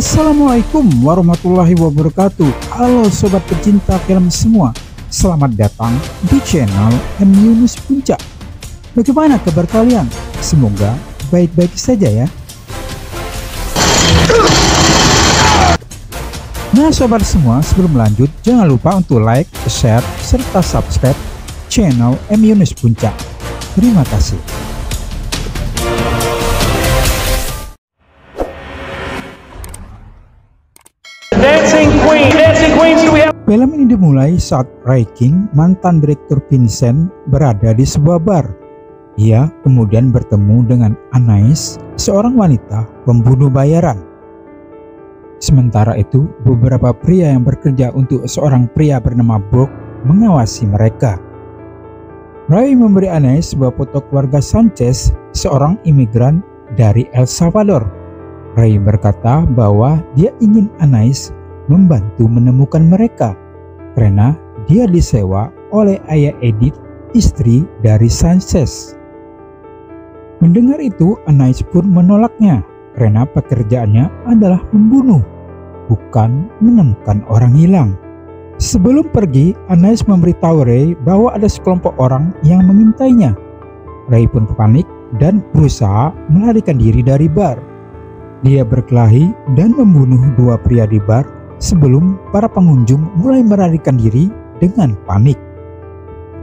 Assalamualaikum warahmatullahi wabarakatuh. Halo sobat pecinta film semua, selamat datang di channel M Yunus Puncak. Bagaimana kabar kalian? Semoga baik-baik saja ya. Nah sobat semua, sebelum lanjut jangan lupa untuk like, share, serta subscribe channel M Yunus Puncak. Terima kasih. Film ini dimulai saat Ray King, mantan direktur Vincent, berada di sebuah bar. Ia kemudian bertemu dengan Anais, seorang wanita pembunuh bayaran. Sementara itu, beberapa pria yang bekerja untuk seorang pria bernama Brooke mengawasi mereka. Ray memberi Anais sebuah foto keluarga Sanchez, seorang imigran dari El Salvador. Ray berkata bahwa dia ingin Anais membantu menemukan mereka karena dia disewa oleh ayah Edith, istri dari Sanchez. Mendengar itu, Anais pun menolaknya karena pekerjaannya adalah membunuh, bukan menemukan orang hilang. Sebelum pergi, Anais memberitahu Ray bahwa ada sekelompok orang yang mengintainya. Ray pun panik dan berusaha melarikan diri dari bar. Dia berkelahi dan membunuh dua pria di bar sebelum para pengunjung mulai melarikan diri dengan panik.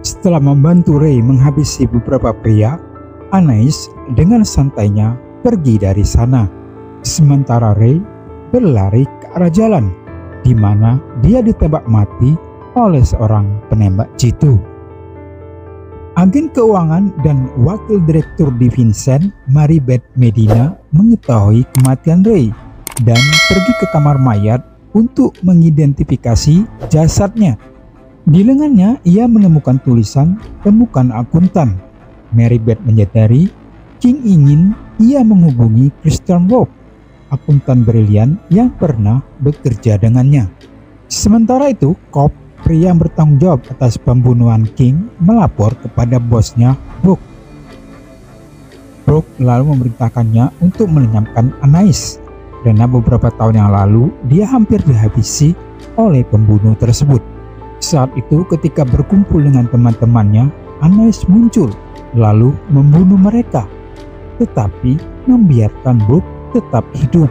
Setelah membantu Ray menghabisi beberapa pria, Anais dengan santainya pergi dari sana. Sementara Ray berlari ke arah jalan, di mana dia ditembak mati oleh seorang penembak jitu. Agen keuangan dan wakil direktur di Vincent, Maribeth Medina, mengetahui kematian Ray dan pergi ke kamar mayat untuk mengidentifikasi jasadnya. Di lengannya ia menemukan tulisan "Temukan akuntan". Maribeth menyadari King ingin ia menghubungi Christian Wolf, akuntan brilian yang pernah bekerja dengannya. Sementara itu, Cobb, pria yang bertanggung jawab atas pembunuhan King, melapor kepada bosnya Brooke. Brooke lalu memerintahkannya untuk melenyapkan Anais karena beberapa tahun yang lalu dia hampir dihabisi oleh pembunuh tersebut. Saat itu ketika berkumpul dengan teman-temannya, Anais muncul lalu membunuh mereka, tetapi membiarkan Brooke tetap hidup.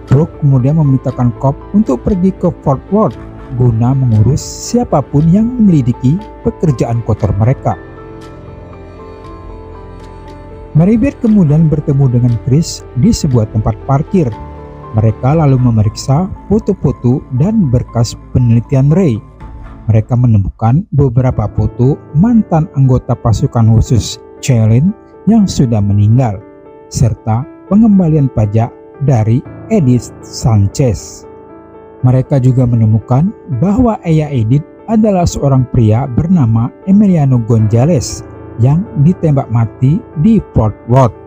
Brooke kemudian memerintahkan Cobb untuk pergi ke Fort Worth guna mengurus siapapun yang menyelidiki pekerjaan kotor mereka. Maribeth kemudian bertemu dengan Chris di sebuah tempat parkir. Mereka lalu memeriksa foto-foto dan berkas penelitian Ray. Mereka menemukan beberapa foto mantan anggota pasukan khusus Chelin yang sudah meninggal, serta pengembalian pajak dari Edith Sanchez. Mereka juga menemukan bahwa ayah Edith adalah seorang pria bernama Emiliano Gonzalez yang ditembak mati di Fort Worth.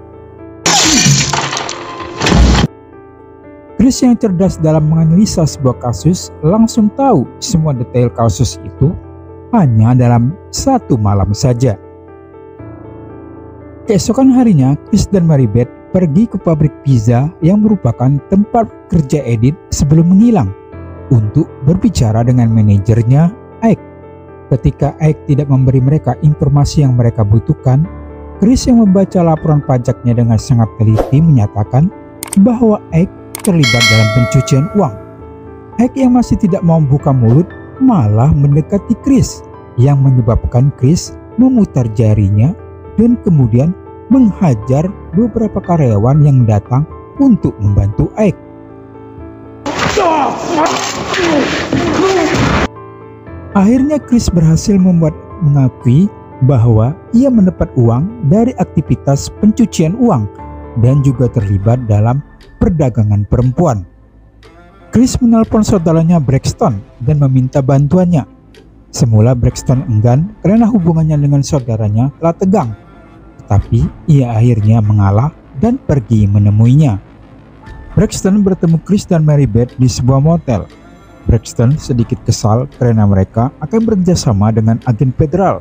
Chris yang cerdas dalam menganalisa sebuah kasus langsung tahu semua detail kasus itu hanya dalam satu malam saja. Keesokan harinya, Chris dan Maribeth pergi ke pabrik pizza yang merupakan tempat kerja Edith sebelum menghilang untuk berbicara dengan manajernya, Ike. Ketika Ike tidak memberi mereka informasi yang mereka butuhkan, Chris yang membaca laporan pajaknya dengan sangat teliti menyatakan bahwa Ike terlibat dalam pencucian uang. Ike yang masih tidak mau buka mulut malah mendekati Chris, yang menyebabkan Chris memutar jarinya dan kemudian menghajar beberapa karyawan yang datang untuk membantu Ike. Akhirnya Chris berhasil mengakui bahwa ia mendapat uang dari aktivitas pencucian uang dan juga terlibat dalam perdagangan perempuan. Chris menelpon saudaranya Braxton dan meminta bantuannya. Semula Braxton enggan karena hubungannya dengan saudaranya telah tegang, tetapi ia akhirnya mengalah dan pergi menemuinya. Braxton bertemu Chris dan Maribeth di sebuah motel. Braxton sedikit kesal karena mereka akan bekerjasama dengan agen federal.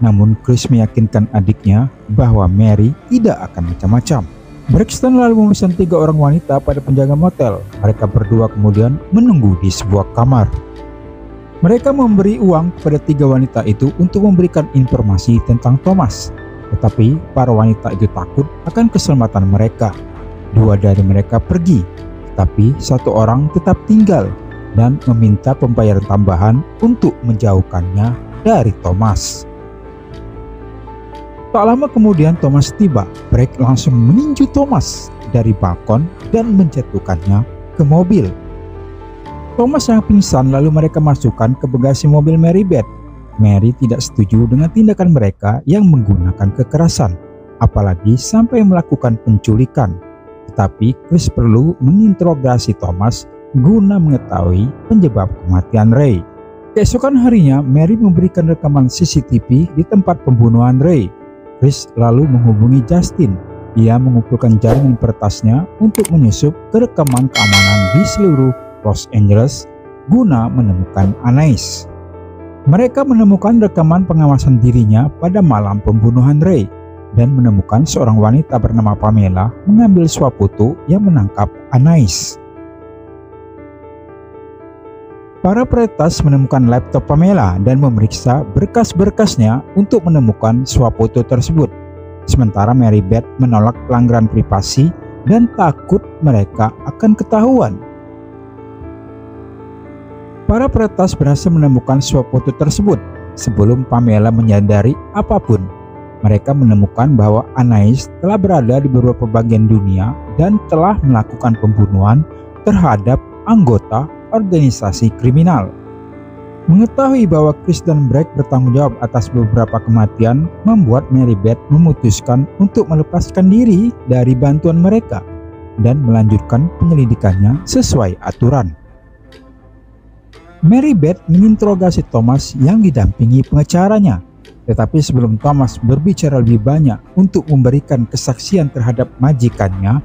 Namun Chris meyakinkan adiknya bahwa Mary tidak akan macam-macam. Brixton lalu memesan 3 orang wanita pada penjaga motel. Mereka berdua kemudian menunggu di sebuah kamar. Mereka memberi uang kepada 3 wanita itu untuk memberikan informasi tentang Thomas. Tetapi para wanita itu takut akan keselamatan mereka. 2 dari mereka pergi, tetapi 1 orang tetap tinggal dan meminta pembayaran tambahan untuk menjauhkannya dari Thomas. Tak lama kemudian Thomas tiba. Bragg langsung meninju Thomas dari balkon dan menjatuhkannya ke mobil. Thomas yang pingsan lalu mereka masukkan ke bagasi mobil Mary Beth. Mary tidak setuju dengan tindakan mereka yang menggunakan kekerasan, apalagi sampai melakukan penculikan. Tetapi Chris perlu menginterogasi Thomas guna mengetahui penyebab kematian Ray. Keesokan harinya, Mary memberikan rekaman CCTV di tempat pembunuhan Ray. Chris lalu menghubungi Justin. Ia mengumpulkan jaringan peretasnya untuk menyusup ke rekaman keamanan di seluruh Los Angeles guna menemukan Anais. Mereka menemukan rekaman pengawasan dirinya pada malam pembunuhan Ray dan menemukan seorang wanita bernama Pamela mengambil swafoto yang menangkap Anais. Para peretas menemukan laptop Pamela dan memeriksa berkas-berkasnya untuk menemukan swafoto tersebut. Sementara Mary Beth menolak pelanggaran privasi dan takut mereka akan ketahuan. Para peretas berhasil menemukan swafoto tersebut. Sebelum Pamela menyadari apapun, mereka menemukan bahwa Anais telah berada di beberapa bagian dunia dan telah melakukan pembunuhan terhadap anggota organisasi kriminal. Mengetahui bahwa Chris dan Bragg bertanggung jawab atas beberapa kematian membuat Mary Beth memutuskan untuk melepaskan diri dari bantuan mereka dan melanjutkan penyelidikannya sesuai aturan. Mary Beth menginterogasi Thomas yang didampingi pengacaranya, tetapi sebelum Thomas berbicara lebih banyak untuk memberikan kesaksian terhadap majikannya,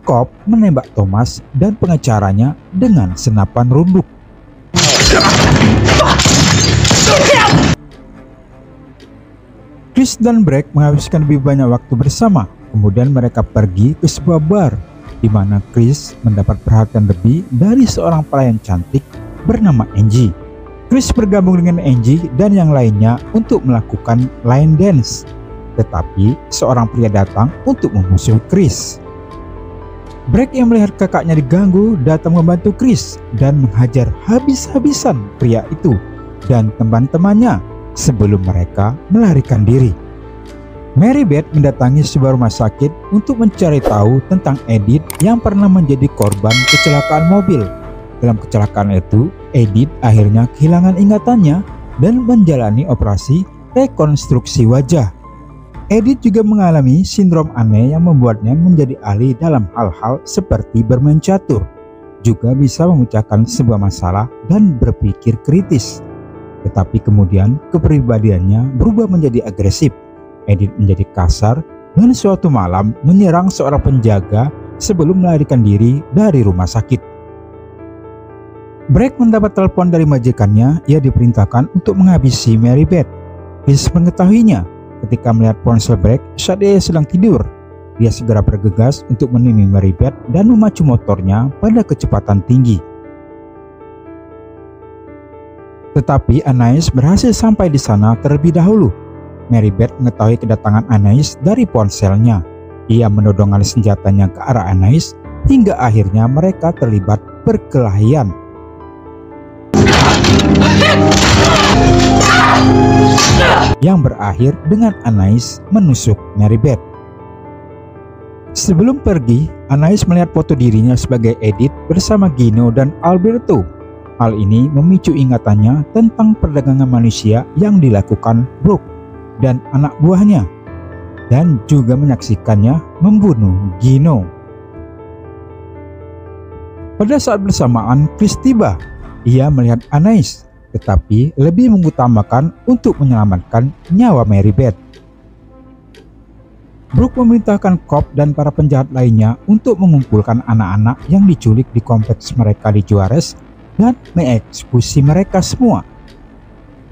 Cobb menembak Thomas dan pengacaranya dengan senapan runduk. Chris dan Bragg menghabiskan lebih banyak waktu bersama. Kemudian mereka pergi ke sebuah bar, di mana Chris mendapat perhatian lebih dari seorang pelayan cantik bernama Angie. Chris bergabung dengan Angie dan yang lainnya untuk melakukan line dance. Tetapi seorang pria datang untuk memusuhi Chris. Bragg yang melihat kakaknya diganggu datang membantu Chris dan menghajar habis-habisan pria itu dan teman-temannya sebelum mereka melarikan diri. Mary Beth mendatangi sebuah rumah sakit untuk mencari tahu tentang Edith yang pernah menjadi korban kecelakaan mobil. Dalam kecelakaan itu, Edith akhirnya kehilangan ingatannya dan menjalani operasi rekonstruksi wajah. Edith juga mengalami sindrom aneh yang membuatnya menjadi ahli dalam hal-hal seperti bermain catur, juga bisa memecahkan sebuah masalah dan berpikir kritis. Tetapi kemudian kepribadiannya berubah menjadi agresif. Edith menjadi kasar dan suatu malam menyerang seorang penjaga sebelum melarikan diri dari rumah sakit. Bragg mendapat telepon dari majikannya. Ia diperintahkan untuk menghabisi Mary Beth. Chris mengetahuinya ketika melihat ponsel Bragg saat dia sedang tidur. Dia segera bergegas untuk menemui Mary Beth dan memacu motornya pada kecepatan tinggi. Tetapi Anais berhasil sampai di sana terlebih dahulu. Mary Beth mengetahui kedatangan Anais dari ponselnya. Ia menodongkan senjatanya ke arah Anais hingga akhirnya mereka terlibat perkelahian. Yang berakhir dengan Anais menusuk Mary Beth. Sebelum pergi, Anais melihat foto dirinya sebagai Edith bersama Gino dan Alberto. Hal ini memicu ingatannya tentang perdagangan manusia yang dilakukan Brooke dan anak buahnya, dan juga menyaksikannya membunuh Gino. Pada saat bersamaan, Chris tiba. Ia melihat Anais, tetapi lebih mengutamakan untuk menyelamatkan nyawa Mary Beth. Brooke memerintahkan Cobb dan para penjahat lainnya untuk mengumpulkan anak-anak yang diculik di kompleks mereka di Juarez dan mengeksekusi mereka semua.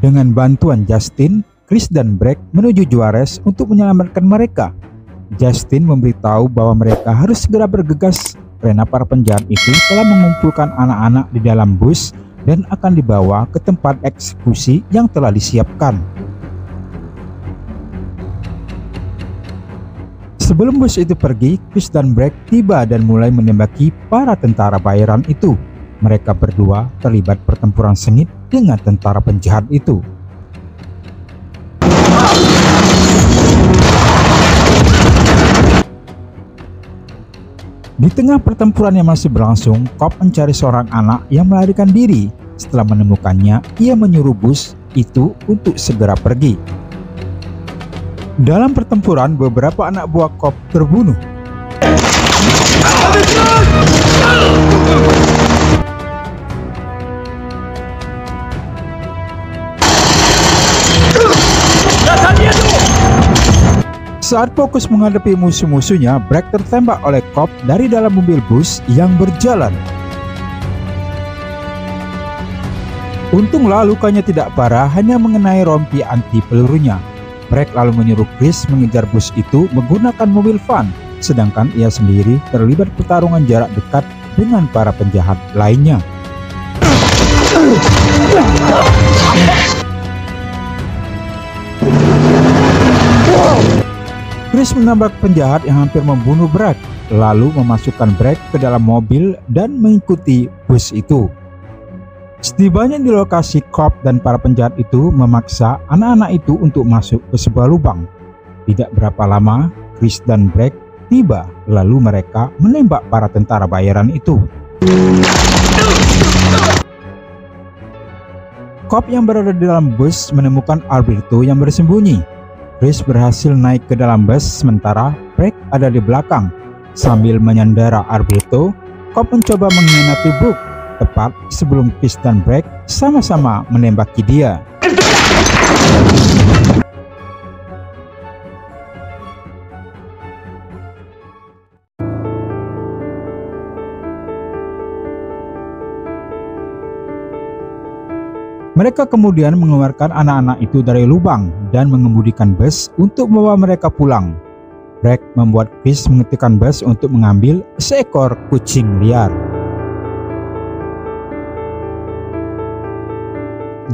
Dengan bantuan Justin, Chris dan Bragg menuju Juarez untuk menyelamatkan mereka. Justin memberitahu bahwa mereka harus segera bergegas karena para penjahat itu telah mengumpulkan anak-anak di dalam bus dan akan dibawa ke tempat eksekusi yang telah disiapkan. Sebelum bus itu pergi, Chris dan Bragg tiba dan mulai menembaki para tentara bayaran itu. Mereka berdua terlibat pertempuran sengit dengan tentara penjahat itu. Di tengah pertempuran yang masih berlangsung, Cobb mencari seorang anak yang melarikan diri. Setelah menemukannya, ia menyuruh bus itu untuk segera pergi. Dalam pertempuran, beberapa anak buah Cobb terbunuh. Saat fokus menghadapi musuh-musuhnya, Bragg tertembak oleh Cobb dari dalam mobil bus yang berjalan. Untunglah lukanya tidak parah, hanya mengenai rompi anti pelurunya. Bragg lalu menyuruh Chris mengejar bus itu menggunakan mobil van, sedangkan ia sendiri terlibat pertarungan jarak dekat dengan para penjahat lainnya. Chris menembak penjahat yang hampir membunuh Bragg, lalu memasukkan Bragg ke dalam mobil dan mengikuti bus itu. Setibanya di lokasi, Cobb dan para penjahat itu memaksa anak-anak itu untuk masuk ke sebuah lubang. Tidak berapa lama, Chris dan Bragg tiba, lalu mereka menembak para tentara bayaran itu. Cobb yang berada di dalam bus menemukan Alberto yang bersembunyi. Chris berhasil naik ke dalam bus sementara Bragg ada di belakang. Sambil menyandara Alberto, Cobb mencoba mengkhianati Brooke tepat sebelum Chris dan Bragg sama-sama menembaki dia. Mereka kemudian mengeluarkan anak-anak itu dari lubang dan mengemudikan bus untuk membawa mereka pulang. Bragg membuat Chris menghentikan bus untuk mengambil seekor kucing liar.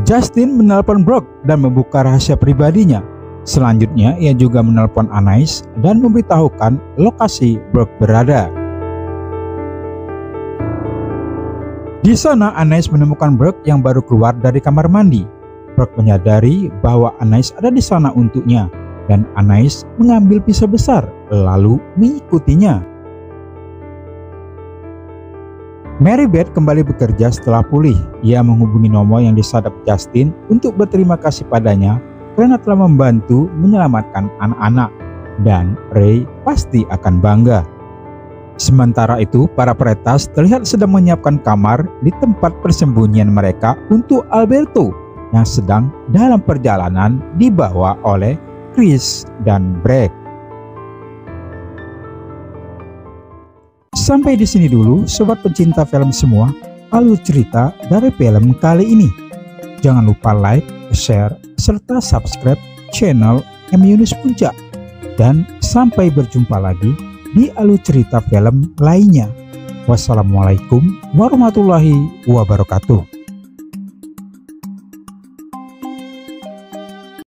Justin menelpon Brooke dan membuka rahasia pribadinya. Selanjutnya ia juga menelpon Anais dan memberitahukan lokasi Brooke berada. Di sana Anais menemukan Brooke yang baru keluar dari kamar mandi. Brooke menyadari bahwa Anais ada di sana untuknya dan Anais mengambil pisau besar lalu mengikutinya. Mary Beth kembali bekerja setelah pulih. Ia menghubungi nomor yang disadap Justin untuk berterima kasih padanya karena telah membantu menyelamatkan anak-anak, dan Ray pasti akan bangga. Sementara itu, para peretas terlihat sedang menyiapkan kamar di tempat persembunyian mereka untuk Alberto yang sedang dalam perjalanan dibawa oleh Chris dan Bragg. Sampai di sini dulu, sobat pencinta film semua, alur cerita dari film kali ini. Jangan lupa like, share, serta subscribe channel M. Yunus Puncak. Dan sampai berjumpa lagi di alur cerita film lainnya. Wassalamualaikum warahmatullahi wabarakatuh.